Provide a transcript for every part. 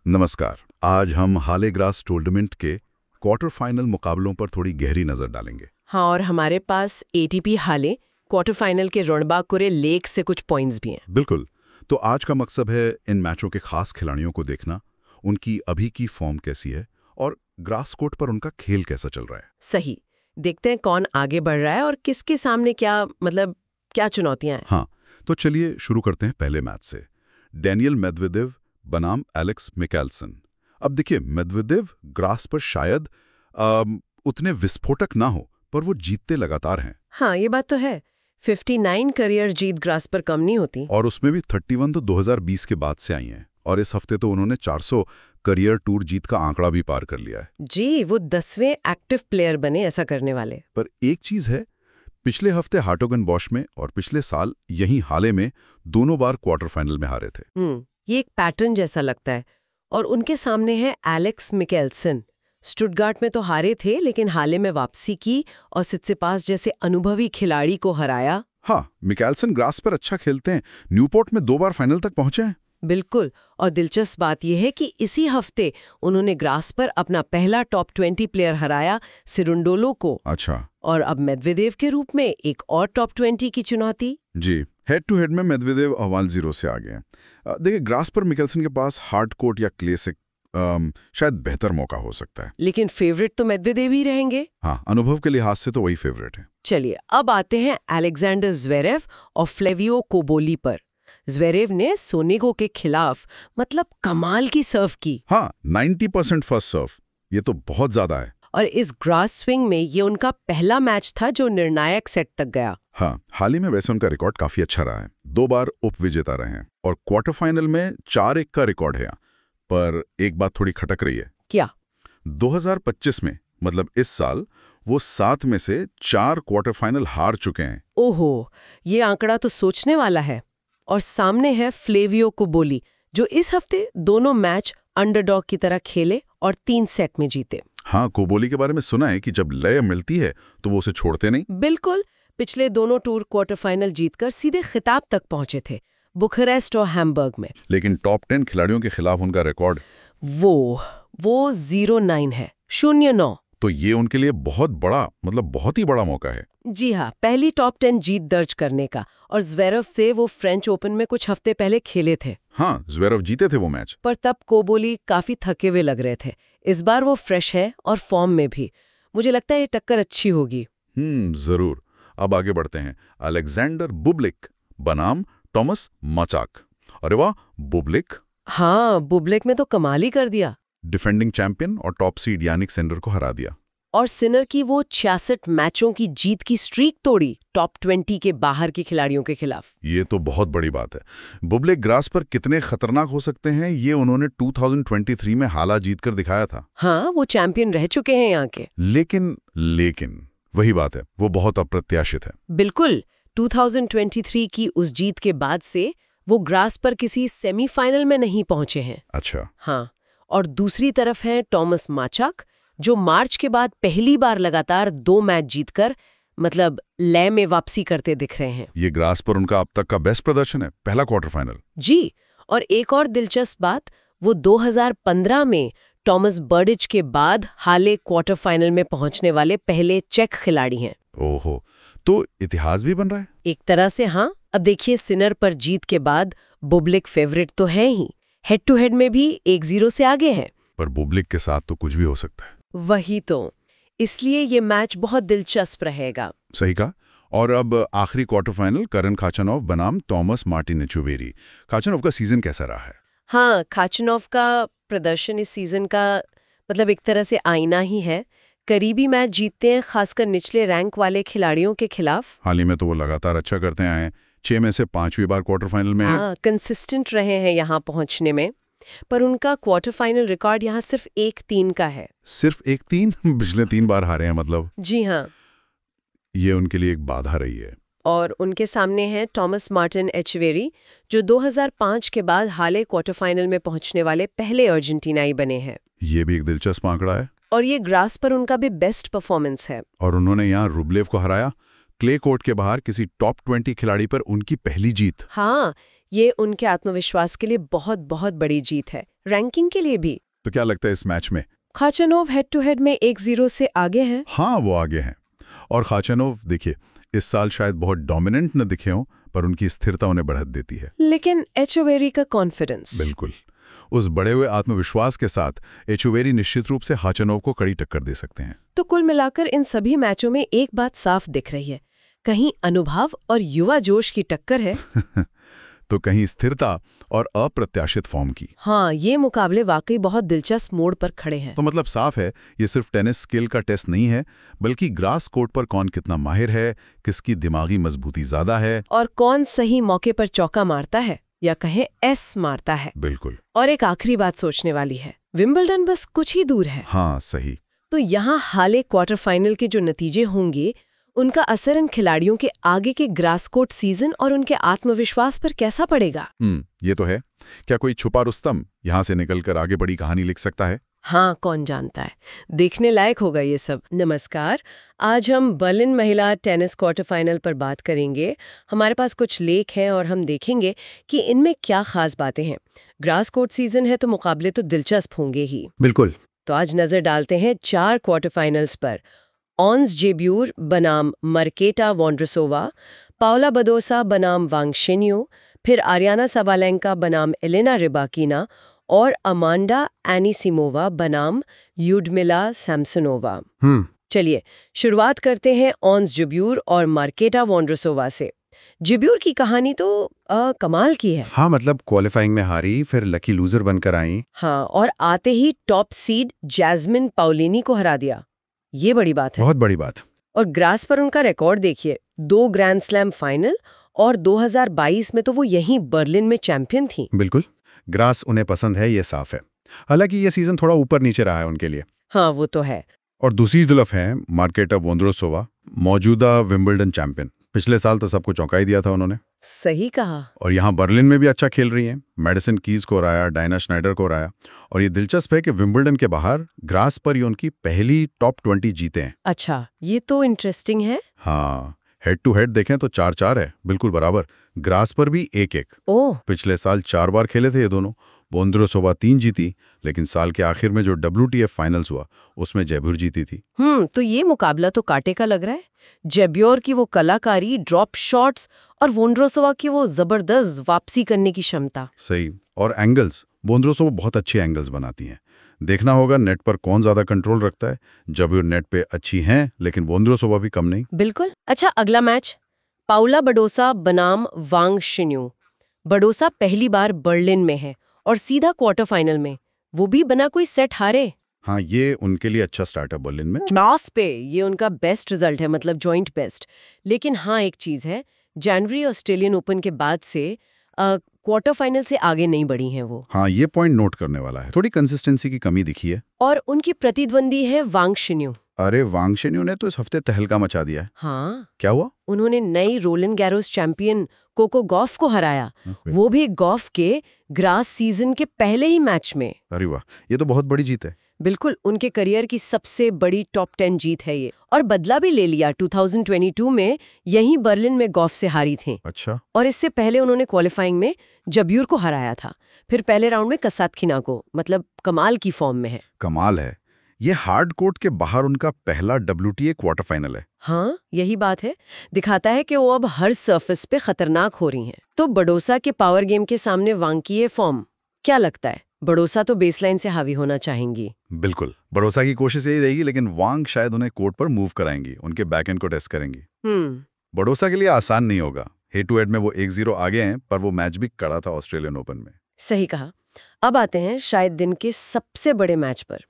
नमस्कार। आज हम हाले ग्रास टूर्नामेंट के क्वार्टर फाइनल मुकाबलों पर थोड़ी गहरी नजर डालेंगे। हाँ, और हमारे पास एटीपी हाले क्वार्टर फाइनल के रणबांकुरे लेक से कुछ पॉइंट्स भी हैं। बिल्कुल। तो आज का मकसद है इन मैचों के खास खिलाड़ियों को देखना, उनकी अभी की फॉर्म कैसी है और ग्रास कोर्ट पर उनका खेल कैसा चल रहा है। सही। देखते हैं कौन आगे बढ़ रहा है और किसके सामने क्या चुनौतियां हैं। हाँ, तो चलिए शुरू करते हैं पहले मैच से। डेनियल मेदवेदेव बनाम एलेक्स मिकेल्सन। अब देखिए, मेदवेदेव ग्रास पर शायद उतने विस्फोटक ना हो, पर वो जीतते लगातार हैं। हाँ, ये बात तो है। 59 करियर जीत ग्रास पर कम नहीं होती। और उसमें भी 31 तो 2020 के बाद से आई हैं। और इस हफ्ते तो उन्होंने 400 करियर टूर जीत का आंकड़ा भी पार कर लिया है। जी, वो 10वें एक्टिव प्लेयर बने ऐसा करने वाले। पर एक चीज है, पिछले हफ्ते हार्टोगन बॉश में और पिछले साल यहीं हाले में दोनों बार क्वार्टर फाइनल में हारे थे। ये एक पैटर्न जैसा लगता है। और उनके सामने है एलेक्स मिकेल्सन। स्टुटगार्ट में तो हारे थे, लेकिन हाले में वापसी की और सित्सिपास जैसे अनुभवी खिलाड़ी को हराया। हाँ, मिकेल्सन ग्रास पर अच्छा खेलते हैं। न्यूपोर्ट में 2 बार फाइनल तक पहुंचे हैं। बिल्कुल। और दिलचस्प बात यह है कि इसी हफ्ते उन्होंने ग्रास पर अपना पहला टॉप 20 प्लेयर हराया, सिरुंडोलो को। अच्छा। और अब मेदवेदेव के रूप में एक और टॉप 20 की चुनौती। जी, हेड टू हेड में मेदवेदेव 1-0 से आगे हैं। देखिए, ग्रास पर मिकेल्सन के पास हार्ड कोर्ट या क्ले से शायद बेहतर मौका हो सकता है। लेकिन फेवरेट तो मेदवेदेव ही रहेंगे। हाँ, अनुभव के लिहाज से तो वही फेवरेट है। चलिए, अब आते हैं अलेक्जेंडर ज़्वेरेव और फ्लेवियो कोबोली पर। ज़्वेरेव ने सोनेगो के खिलाफ कमाल की सर्व की। हाँ, 90% फर्स्ट सर्व, ये तो बहुत ज्यादा है। और इस ग्रास स्विंग में ये उनका पहला मैच था जो निर्णायक सेट तक गया। हाँ, हाल ही में वैसे उनका रिकॉर्ड काफी अच्छा रहा है। 2 बार उप विजेता रहे हैं और क्वार्टर फाइनल में 4-1 का रिकॉर्ड है। पर एक बात थोड़ी खटक रही है। क्या? 2025 में, मतलब इस साल, वो 7 में से 4 क्वार्टर फाइनल हार चुके हैं। ओहो, ये आंकड़ा तो सोचने वाला है। और सामने है फ्लेवियो कोबोली, जो इस हफ्ते दोनों मैच अंडरडॉग की तरह खेले और 3 सेट में जीते। हाँ, कोबोली के बारे में सुना है कि जब लय मिलती है तो वो उसे छोड़ते नहीं। बिल्कुल। पिछले दोनों टूर क्वार्टर फाइनल जीतकर सीधे खिताब तक पहुंचे थे, बुखारेस्ट और हैम्बर्ग में। लेकिन टॉप 10 खिलाड़ियों के खिलाफ उनका रिकॉर्ड वो 0-9 है, 0-9। तो ये उनके लिए बहुत ही बड़ा मौका है। जी हाँ, पहली टॉप 10 जीत दर्ज करने का। और ज़्वेरेव से वो फ्रेंच ओपन में कुछ हफ्ते पहले खेले थे। हाँ, ज़्वेरेव जीते थे वो मैच। पर तब कोबोली काफी थके हुए लग रहे थे। इस बार वो फ्रेश है और फॉर्म में भी। मुझे लगता है ये टक्कर अच्छी होगी। जरूर। अब आगे बढ़ते हैं। अलेक्जेंडर बुब्लिक बनाम टॉमस माचाक। अरे वाह, बुब्लिक। हाँ, बुब्लिक में तो कमाल ही कर दिया। डिफेंडिंग चैंपियन और टॉप सीड यानिक सिनर को हरा दिया। और सिनर की वो 66 मैचों की जीत की स्ट्रीक तोड़ी टॉप 20 के बाहर के खिलाड़ियों के खिलाफ। ये तो बहुत बड़ी बात है। बुब्लिक ग्रास पर कितने खतरनाक हो सकते हैं, ये उन्होंने 2023 में हाला जीतकर दिखाया था। हाँ, वो चैंपियन रह चुके हैं यहाँ के। लेकिन वही बात है, वो बहुत अप्रत्याशित है। बिल्कुल। 2023 की उस जीत के बाद से वो ग्रास पर किसी सेमीफाइनल में नहीं पहुंचे हैं। अच्छा। हाँ, और दूसरी तरफ है टॉमस माचाक, जो मार्च के बाद पहली बार लगातार 2 मैच जीतकर लय में वापसी करते दिख रहे हैं। ये ग्रास पर उनका अब तक का बेस्ट प्रदर्शन है, पहला क्वार्टर फाइनल। जी। और एक और दिलचस्प बात, वो 2015 में टॉमस बर्डिच के बाद हाले क्वार्टर फाइनल में पहुंचने वाले पहले चेक खिलाड़ी हैं। ओहो, तो इतिहास भी बन रहा है। एक तरह से हाँ। अब देखिए, सिनर पर जीत के बाद बुब्लिक फेवरेट तो है ही, हेड टू हेड में भी 1-0 से आगे हैं। पर बुब्लिक के साथ तो कुछ भी हो सकता है। वही तो, इसलिए ये मैच बहुत दिलचस्प रहेगा। सही कहा। और अब आखिरी क्वार्टर फाइनल, करन खाचनोव बनाम टॉमस मार्टिनेचुवेरी। खाचनोव का सीजन कैसा रहा है? हाँ, खाचनोव का प्रदर्शन इस सीजन का एक तरह से आईना ही है। करीबी मैच जीतते हैं, खासकर निचले रैंक वाले खिलाड़ियों के खिलाफ। हाल ही में तो वो लगातार अच्छा करते आए हैं। 6 में से 5वीं बार क्वार्टर फाइनल में हाँ, कंसिस्टेंट रहे हैं यहाँ पहुंचने में। पर उनका क्वार्टर फाइनल रिकॉर्ड यहाँ सिर्फ 1-3 का है। सिर्फ 1-3? पिछले 3 बार हारे हैं मतलब। जी हाँ। ये उनके लिए एक बाधा रही है। और उनके सामने है टॉमस मार्टिन एचवेरी, जो 2005 के बाद हाले क्वार्टर फाइनल में पहुंचने वाले पहले अर्जेंटीनाई बने हैं। ये भी एक दिलचस्प आंकड़ा है। और ये ग्रास पर उनका भी बेस्ट परफॉर्मेंस है। और उन्होंने यहाँ रुब्लेव को हराया। क्ले कोर्ट के बाहर किसी टॉप 20 खिलाड़ी पर उनकी पहली जीत। हाँ, ये उनके आत्मविश्वास के लिए बहुत बहुत बड़ी जीत है, रैंकिंग के लिए भी। तो क्या लगता है इस मैच में? खाचनोव हेड टू हेड में 1-0 से आगे हैं। हाँ, वो आगे हैं। और खाचनोव देखिए, इस साल शायद बहुत डोमिनेंट न दिखे हों, पर उनकी स्थिरता उन्हें बढ़त देती है। लेकिन एचोवेरी का कॉन्फिडेंस, बिल्कुल, उस बढ़े हुए आत्मविश्वास के साथ एचोवेरी निश्चित रूप से खाचनोव को कड़ी टक्कर दे सकते हैं। तो कुल मिलाकर इन सभी मैचों में एक बात साफ दिख रही है, कहीं अनुभव और युवा जोश की टक्कर है तो कहीं स्थिरता और अप्रत्याशित फॉर्म की। हाँ, ये मुकाबले वाकई बहुत दिलचस्प मोड़ पर खड़े हैं। तो मतलब साफ है, ये सिर्फ टेनिस स्किल का टेस्ट नहीं है, बल्कि ग्रास कोर्ट पर कौन कितना माहिर है, किसकी दिमागी मजबूती ज्यादा है, और कौन सही मौके पर चौका मारता है या कहें एस मारता है। बिल्कुल। और एक आखिरी बात सोचने वाली है, विंबलडन बस कुछ ही दूर है। हाँ, सही। तो यहाँ हाले क्वार्टर फाइनल के जो नतीजे होंगे, उनका असर इन खिलाड़ियों के आगे के ग्रास कोर्ट सीजन और उनके आत्मविश्वास पर कैसा पड़ेगा? ये तो है। क्या कोई छुपा रुस्तम यहाँ से निकलकर आगे बड़ी कहानी लिख सकता है? हाँ, कौन जानता है, देखने लायक होगा ये सब। नमस्कार, आज हम बर्लिन महिला टेनिस क्वार्टर फाइनल पर बात करेंगे। हमारे पास कुछ लेख हैं और हम देखेंगे कि इनमें क्या खास बातें हैं। ग्रास कोर्ट सीजन है तो मुकाबले तो दिलचस्प होंगे ही। बिल्कुल। तो आज नजर डालते हैं 4 क्वार्टर फाइनल्स पर। ऑन्स जेब्यूर बनाम मार्केटा वोंड्रोसोवा, पाउला बदोसा बनाम वांग शिन्यू, फिर आरियाना साबालेंका बनाम एलेना रिबाकिना और अमांडा एनिसिमोवा बनाम ल्यूडमिला सैमसोनोवा। चलिए शुरुआत करते हैं ऑन्स जेब्यूर और मार्केटा वोंड्रोसोवा से। जेब्यूर की कहानी तो कमाल की है। हाँ, मतलब क्वालिफाइंग में हारी, फिर लकी लूजर बनकर आई। हाँ, और आते ही टॉप सीड जैस्मिन पाउलिनी को हरा दिया। ये बड़ी बात है, बहुत बड़ी बात। और ग्रास पर उनका रिकॉर्ड देखिए, 2 ग्रैंड स्लैम फाइनल और 2022 में तो वो यहीं बर्लिन में चैंपियन थी। बिल्कुल, ग्रास उन्हें पसंद है, ये साफ है। हालांकि ये सीजन थोड़ा ऊपर नीचे रहा है उनके लिए। हाँ, वो तो है। और दूसरी तरफ है मार्केटा वोंड्रोसोवा, मौजूदा विंबलडन चैंपियन। पिछले साल तो सबको चौंका ही दिया था उन्होंने। सही कहा। और यहाँ बर्लिन में भी अच्छा खेल रही हैं। मैडिसन कीज को हराया, डायना स्नाइडर को हराया। और ये दिलचस्प है कि विंबलडन के बाहर ग्रास पर ये उनकी पहली टॉप 20 जीते हैं। अच्छा, ये तो इंटरेस्टिंग है। हाँ, हेड टू हेड देखें तो 4-4 है, बिल्कुल बराबर। ग्रास पर भी 1-1। ओह, पिछले साल 4 बार खेले थे ये दोनों। वोंड्रोसोवा 3 जीती, लेकिन साल के आखिर में जो WTF फाइनल्स हुआ उसमें जयपुर जीती थी। तो ये मुकाबला तो कांटे का लग रहा है। जेब्योर की वो कलाकारी, ड्रॉप शॉट्स, और वोंड्रोसोवा की वो जबरदस्त वापसी करने की क्षमता। सही। और एंगल्स, वोंड्रोसोवा बहुत अच्छे एंगल्स बनाती हैं। देखना होगा नेट पर कौन ज्यादा कंट्रोल रखता है। जयपुर नेट पे अच्छी हैं, लेकिन वोंड्रोसोवा भी कम नहीं। बिल्कुल। अच्छा, अगला मैच पाउला बडोसा बनाम वांग शिन्यू। बडोसा पहली बार बर्लिन में है और सीधा क्वार्टर फाइनल में, वो भी बिना कोई सेट हारे। हाँ, ये उनके लिए अच्छा स्टार्ट है बर्लिन में। क्लास पे ये उनका बेस्ट रिजल्ट है, मतलब जॉइंट बेस्ट। लेकिन हाँ, एक चीज है, जनवरी ऑस्ट्रेलियन ओपन के बाद से क्वार्टर फाइनल से आगे नहीं बढ़ी हैं वो। हाँ, ये पॉइंट नोट करने वाला है। थोड़ी कंसिस्टेंसी की कमी दिखी है। और उनकी प्रतिद्वंदी है वांग शिन्यू। अरे, वांग शिन्यू ने तो इस हफ्ते तहलका मचा दिया है। हाँ, क्या हुआ? उन्होंने नई Roland Garros champion Coco Gauff को हराया, वो भी गॉफ के ग्रास सीजन के पहले ही मैच में। अरे वाह, ये तो बहुत बड़ी जीत है। बिल्कुल, उनके करियर की सबसे बड़ी टॉप 10 जीत है ये। और बदला भी ले लिया, 2022 में यहीं बर्लिन में गॉफ से हारी थी। अच्छा। और इससे पहले उन्होंने क्वालिफाइंग में जब्यूर को हराया था, फिर पहले राउंड में कसातखिना को। मतलब कमाल की फॉर्म में है। कमाल है। ये हार्ड कोर्ट के बाहर उनका पहला WTA क्वार्टर फाइनल है। हाँ, यही बात है। दिखाता है कि वो अब हर सरफेस पे खतरनाक हो रही हैं। तो बडोसा के पावर गेम के सामने वांग की ये फॉर्म, क्या लगता है? बडोसा तो बेसलाइन से हावी होना चाहेंगी। बिल्कुल, बडोसा की कोशिश यही रहेगी, लेकिन वांग शायद उन्हें कोर्ट पर मूव कराएंगी, उनके बैकएंड को टेस्ट करेंगी। बडोसा के लिए आसान नहीं होगा। हेड टू हेड में वो 1-0 आगे हैं, पर वो मैच भी कड़ा था ऑस्ट्रेलियन ओपन में। सही कहा। अब आते हैं शायद दिन के सबसे बड़े मैच पर,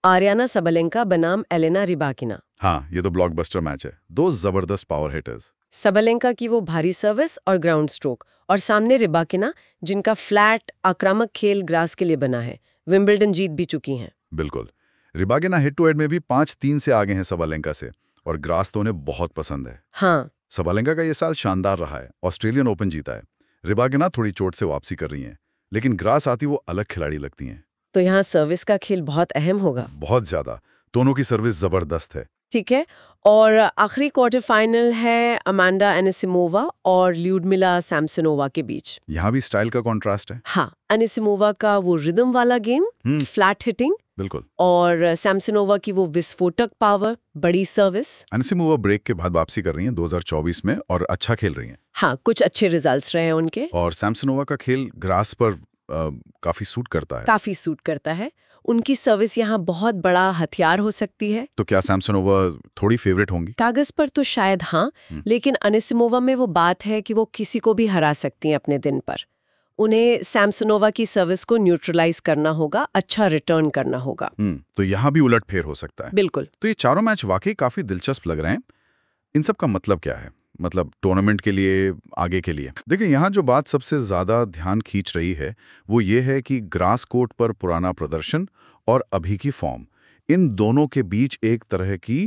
आरियाना साबालेंका बनाम एलेना रिबाकिना। हाँ, ये तो ब्लॉकबस्टर मैच है। 2 जबरदस्त पावर हिटर्स। साबालेंका की वो भारी सर्विस और ग्राउंड स्ट्रोक, और सामने रिबाकिना जिनका फ्लैट आक्रामक खेल ग्रास के लिए बना है। विंबलडन जीत भी चुकी हैं। बिल्कुल। रिबाकिना हेड टू हेड में भी 5-3 से आगे हैं साबालेंका से, और ग्रास तो उन्हें बहुत पसंद है। हाँ, साबालेंका का ये साल शानदार रहा है, ऑस्ट्रेलियन ओपन जीता है। रिबाकिना थोड़ी चोट से वापसी कर रही हैं, लेकिन ग्रास आती वो अलग खिलाड़ी लगती हैं। तो यहाँ सर्विस का खेल बहुत अहम होगा। बहुत ज्यादा। दोनों की सर्विस जबरदस्त है। ठीक है। और आखिरी क्वार्टर फाइनल है अमांडा एनिसिमोवा और ल्यूडमिला सैमसनोवा के बीच। यहाँ भी स्टाइल का कॉन्ट्रास्ट है। हाँ, एनिसिमोवा का वो रिदम वाला गेम, फ्लैट हिटिंग, बिल्कुल, और सैमसनोवा की वो विस्फोटक पावर, बड़ी सर्विस। एनिसिमोवा ब्रेक के बाद वापसी कर रही हैं 2024 में और अच्छा खेल रही हैं। हाँ, कुछ अच्छे रिजल्ट्स रहे हैं उनके। और सैमसनोवा का खेल ग्रास पर काफी सूट करता है। काफी सूट करता है। उनकी सर्विस यहाँ बहुत बड़ा हथियार हो सकती है। तो क्या सैमसनोवा थोड़ी फेवरेट होंगी? कागज पर तो शायद हाँ, लेकिन एनिसिमोवा में वो बात है कि वो किसी को भी हरा सकती हैं अपने दिन पर। उन्हें सैमसनोवा की सर्विस को न्यूट्रलाइज करना होगा, अच्छा रिटर्न करना होगा। तो यहाँ भी उलटफेर हो सकता है। बिल्कुल। तो ये चारों मैच वाकई काफी दिलचस्प लग रहे हैं। इन सब का मतलब क्या है? मतलब टूर्नामेंट के लिए, आगे के लिए? देखिए, यहाँ जो बात सबसे ज्यादा ध्यान खींच रही है वो ये है कि ग्रास कोर्ट पर पुराना प्रदर्शन और अभी की फॉर्म, इन दोनों के बीच एक तरह की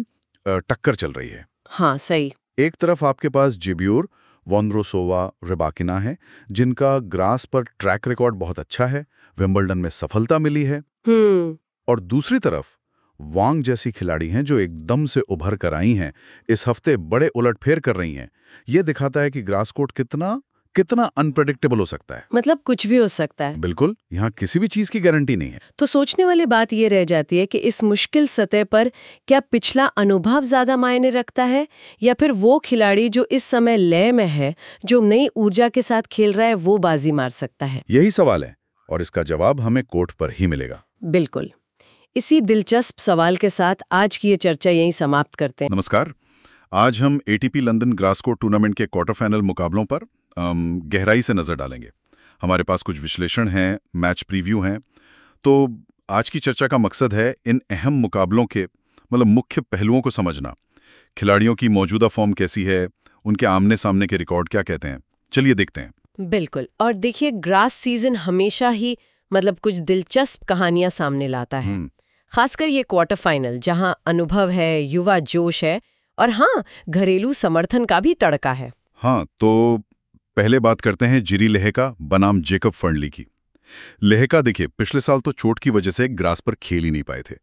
टक्कर चल रही है। हाँ, सही। एक तरफ आपके पास जेब्यूर, वोंद्रोसोवा, रिबाकिना है, जिनका ग्रास पर ट्रैक रिकॉर्ड बहुत अच्छा है, विंबलडन में सफलता मिली है। और दूसरी तरफ वांग जैसी खिलाड़ी हैं जो एकदम से उभर कर आई हैं, इस हफ्ते बड़े उलटफेर कर रही हैं। ये दिखाता है कि ग्रास कोर्ट कितना अनप्रेडिक्टेबल हो सकता है। मतलब कुछ भी हो सकता है। बिल्कुल, यहाँ किसी भी चीज की गारंटी नहीं है। तो सोचने वाली बात ये रह जाती है कि इस मुश्किल सतह पर क्या पिछला अनुभव ज्यादा मायने रखता है, या फिर वो खिलाड़ी जो इस समय लय में है, जो नई ऊर्जा के साथ खेल रहा है, वो बाजी मार सकता है? यही सवाल है और इसका जवाब हमें कोर्ट पर ही मिलेगा। बिल्कुल। इसी दिलचस्प सवाल के साथ आज की ये चर्चा यहीं समाप्त करते हैं। नमस्कार। आज हम ATP London grass court tournament के क्वार्टर फाइनल मुकाबलों पर गहराई से नजर डालेंगे। हमारे पास कुछ विश्लेषण हैं, मैच प्रीव्यू हैं। तो आज की चर्चा का मकसद है इन अहम मुकाबलों के मुख्य पहलुओं को समझना। खिलाड़ियों की मौजूदा फॉर्म कैसी है, उनके आमने सामने के रिकॉर्ड क्या कहते हैं। चलिए देखते हैं। बिल्कुल। और देखिए, ग्रास सीजन हमेशा ही कुछ दिलचस्प कहानियां सामने लाता है। खासकर ये क्वार्टर फाइनल, जहां अनुभव है, युवा जोश है और हाँ, घरेलू समर्थन का भी तड़का है। हाँ, तो पहले बात करते हैं जिरी लेहेका बनाम जेकब फर्नली की। लेहेका देखिए, पिछले साल तो चोट की वजह से ग्रास पर खेल ही नहीं पाए थे,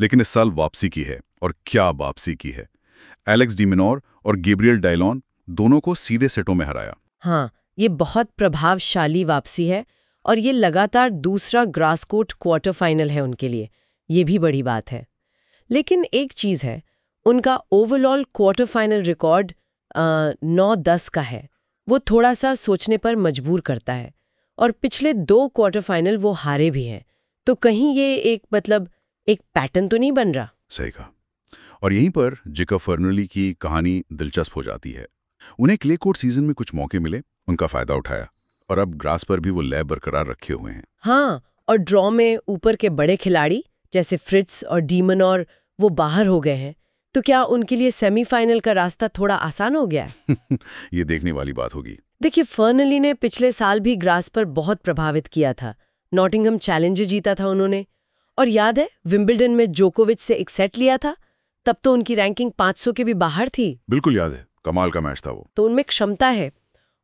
लेकिन इस साल वापसी की है, और क्या वापसी की है। एलेक्स डी मिनोर और गैब्रियल डायलॉन दोनों को सीधे सेटों में हराया। हाँ, ये बहुत प्रभावशाली वापसी है और ये लगातार दूसरा ग्रास कोर्ट क्वार्टर फाइनल है उनके लिए। ये भी बड़ी बात है। लेकिन एक चीज है, उनका ओवरऑल क्वार्टर फाइनल रिकॉर्ड 9-10 का है। वो थोड़ा सा सोचने पर मजबूर करता है। और पिछले 2 क्वार्टर फाइनल वो हारे भी हैं। तो कहीं ये एक पैटर्न तो नहीं बन रहा? सही कहा। और यहीं पर जेकब फर्नली की कहानी दिलचस्प हो जाती है। उन्हें क्ले कोर्ट सीजन में कुछ मौके मिले, उनका फायदा उठाया, और अब ग्रास पर भी वो लय बरकरार रखे हुए हैं। हाँ, और ड्रॉ में ऊपर के बड़े खिलाड़ी जैसे फ्रिट्स और डीमन और वो बाहर हो गए हैं। तो क्या उनके लिए सेमीफाइनल का रास्ता थोड़ा आसान हो गया है? ये देखने वाली बात होगी। देखिए, फर्नली ने पिछले साल भी ग्रास पर बहुत प्रभावित किया था। नॉटिंघम चैलेंजर जीता था उन्होंने, और याद है विंबलडन में जोकोविच से एक सेट लिया था। तब तो उनकी रैंकिंग 500 के भी बाहर थी। बिल्कुल याद है, कमाल का मैच था वो। तो उनमें क्षमता है,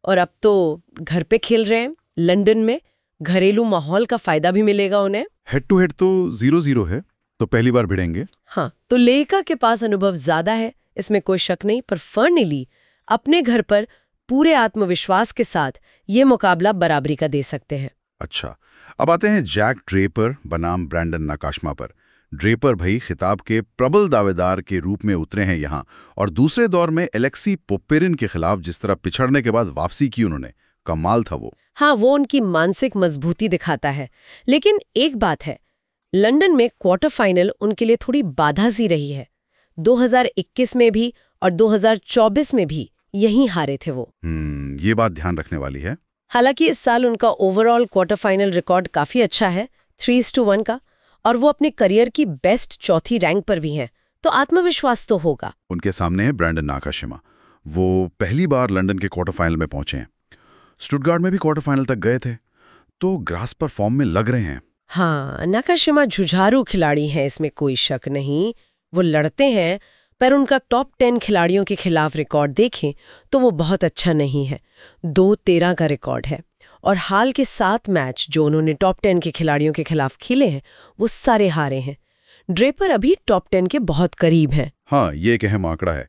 और अब तो घर पे खेल रहे हैं लंदन में। घरेलू माहौल का फायदा भी मिलेगा उन्हें। हेड टू हेड तो 0-0 है, तो पहली बार भिड़ेंगे। हाँ, तो लेका के पास अनुभव ज्यादा है, इसमें कोई शक नहीं। पर फर्नली अपने घर पर पूरे आत्मविश्वास के साथ ये मुकाबला बराबरी का दे सकते हैं। अच्छा, अब आते हैं जैक ड्रेपर बनाम ब्रैंडन नाकाशमा पर। ड्रेपर भाई खिताब के प्रबल दावेदार के रूप में उतरे हैं यहाँ, और दूसरे दौर में एलेक्सी पोपेरिन के खिलाफ जिस तरह पिछड़ने के बाद वापसी की उन्होंने, कमाल था वो। हाँ, वो उनकी मानसिक मजबूती दिखाता है। लेकिन एक बात है, लंदन में क्वार्टर फाइनल उनके लिए थोड़ी बाधा सी रही है। 2021 में भी और 2024 में भी यहीं हारे थे वो। ये बात ध्यान रखने वाली है। हालांकि इस साल उनका ओवरऑल क्वार्टर फाइनल रिकॉर्ड काफी अच्छा है, 3-1 का, और वो अपने करियर की बेस्ट चौथी रैंक पर भी हैं। तो आत्मविश्वास तो होगा। उनके सामने है ब्रैंडन नाकाशिमा। वो पहली बार लंदन के क्वार्टर फाइनल में पहुंचे हैं। स्टुटगार्ट में भी क्वार्टर फाइनल तक गए थे, तो ग्रास पर फॉर्म में लग रहे हैं। हाँ, नाकाशिमा जुझारू खिलाड़ी हैं, इसमें कोई शक नहीं। वो लड़ते हैं, पर उनका टॉप 10 खिलाड़ियों के खिलाफ रिकॉर्ड देखें तो वो बहुत अच्छा नहीं है। 2-13 का रिकॉर्ड है, और हाल के 7 मैच जो उन्होंने टॉप 10 के खिलाड़ियों के खिलाफ खेले हैं, वो सारे हारे हैं। ड्रेपर अभी टॉप 10 के बहुत करीब हैं। हाँ, ये एक अहम आंकड़ा है।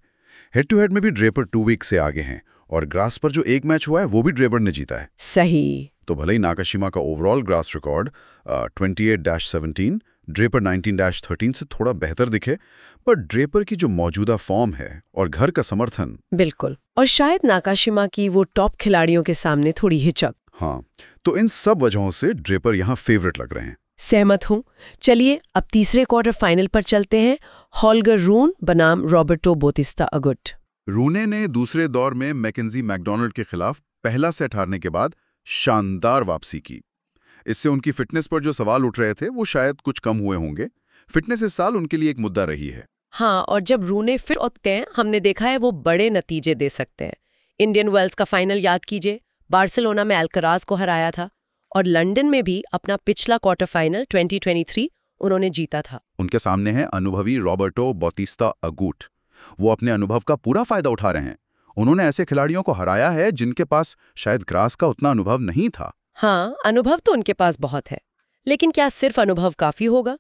हेड टू हेड में भी ड्रेपर 2 वीक से आगे हैं और ग्रास पर जो एक मैच हुआ है वो भी ड्रेपर ने जीता है। सही। तो भले ही नाकाशिमा का ओवरऑल ग्रास रिकॉर्ड 28-17 ड्रेपर 19-13 से थोड़ा बेहतर दिखे, पर ड्रेपर की जो मौजूदा फॉर्म है और घर का समर्थन, बिल्कुल, और शायद नाकाशिमा की वो टॉप खिलाड़ियों के सामने थोड़ी हिचक। हाँ, तो इन सब वजहों से ड्रेपर यहाँ फेवरेट लग रहे हैं। सहमत हूँ। चलिए अब तीसरे क्वार्टर फाइनल पर चलते हैं। हॉल्गर रून बनाम रॉबर्टो बोतिस्ता अगुट। रूने ने दूसरे दौर में मैकेंजी मैकडोनाल्ड के खिलाफ पहला सेट हारने के बाद शानदार वापसी की। इससे उनकी फिटनेस पर जो सवाल उठ रहे थे वो शायद कुछ कम हुए होंगे। फिटनेस इस साल उनके लिए एक मुद्दा रही है। हाँ, और जब रूने फिट होते हैं हमने देखा है वो बड़े नतीजे दे सकते हैं। इंडियन वेल्स का फाइनल याद कीजिए, बार्सिलोना में अल्कराज को हराया था, और लंदन में भी अपना पिछला क्वार्टर फाइनल 2023 उन्होंने जीता था। उनके सामने है अनुभवी रॉबर्टो बोतिस्ता अगुट। वो अपने अनुभव का पूरा फायदा उठा रहे हैं। उन्होंने ऐसे खिलाड़ियों को हराया है जिनके पास शायद ग्रास का उतना अनुभव नहीं था। हाँ, अनुभव तो उनके पास बहुत है, लेकिन क्या सिर्फ अनुभव काफी होगा?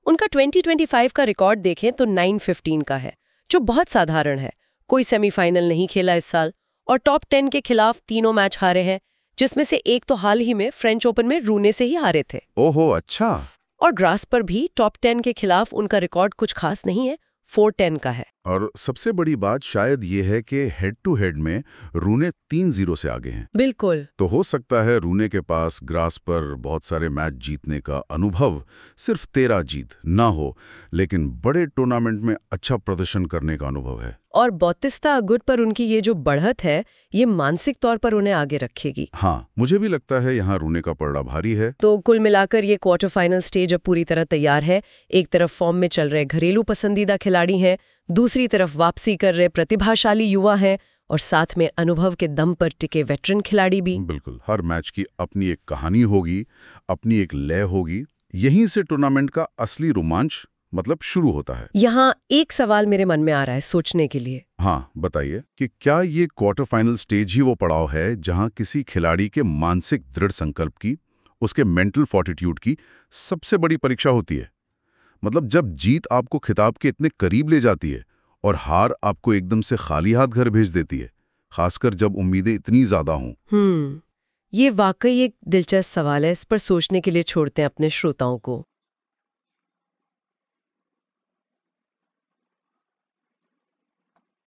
उनका 2025 का रिकॉर्ड देखें तो 9-15 का है, जो बहुत साधारण है। कोई सेमीफाइनल नहीं खेला इस साल और टॉप 10 के खिलाफ तीनों मैच हारे हैं, जिसमें से एक तो हाल ही में फ्रेंच ओपन में रूने से ही हारे थे। ओहो, अच्छा। और ग्रास पर भी टॉप 10 के खिलाफ उनका रिकॉर्ड कुछ खास नहीं है, 4-10 का है। और सबसे बड़ी बात शायद ये है कि हेड टू हेड में रूने 3-0 से आगे हैं। बिल्कुल। तो हो सकता है रूने के पास ग्रास पर बहुत सारे मैच जीतने का अनुभव, सिर्फ 13 जीत ना हो, लेकिन बड़े टूर्नामेंट में अच्छा प्रदर्शन करने का अनुभव है। और बोतिस्ता अगुट पर उनकी ये जो बढ़त है, ये मानसिक तौर पर उन्हें आगे रखेगी। हाँ, मुझे भी लगता है यहाँ रूने का पलड़ा भारी है। तो कुल मिलाकर ये क्वार्टर फाइनल स्टेज अब पूरी तरह तैयार है। एक तरफ फॉर्म में चल रहे घरेलू पसंदीदा खिलाड़ी हैं, दूसरी तरफ वापसी कर रहे प्रतिभाशाली युवा हैं, और साथ में अनुभव के दम पर टिके वेटरन खिलाड़ी भी। बिल्कुल, हर मैच की अपनी एक कहानी होगी, अपनी एक लय होगी। यहीं से टूर्नामेंट का असली रोमांच मतलब शुरू होता है। यहाँ एक सवाल मेरे मन में आ रहा है सोचने के लिए। हाँ, बताइए कि क्या ये क्वार्टर फाइनल स्टेज ही वो पड़ाव है जहां किसी खिलाड़ी के मानसिक दृढ़ संकल्प की, उसके मेंटल फॉर्टिट्यूड की सबसे बड़ी परीक्षा होती है? मतलब जब जीत आपको खिताब के इतने करीब ले जाती है और हार आपको एकदम से खाली हाथ घर भेज देती है, खासकर जब उम्मीदें इतनी ज्यादा हों। ये वाकई एक दिलचस्प सवाल है। इस पर सोचने के लिए छोड़ते हैं अपने श्रोताओं को।